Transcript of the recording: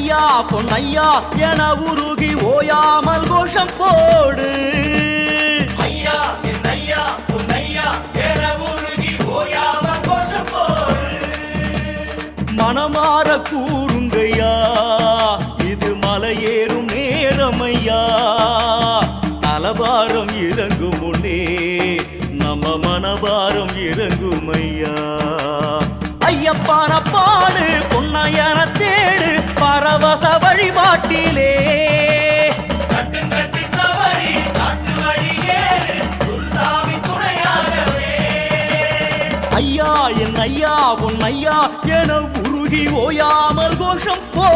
ஐயா பொன்னையா என உருகி ஓயாமல் கோஷம் போடு. ஐயா என் ஐயா பொன்னையா என உருகி ஓயாமல் கோஷம் போடு. மனமாற கூறுங்கய்யா இது மலையேறும் நேரமையா. தலபாரம் இறங்கும் முன்னே நம்ம மனபாரம் இறங்குமையா. ஐயப்பான பாடு பொன்னையன தேடு பரவச வழிபாட்டிலே. கட்டுங்கட்டி சபரி காட்டு வழியேறு குருசாமி துணையாகவே. ஐயா என் ஐயா பொன்னையா என உருகி ஓயாமல் கோஷம் போ.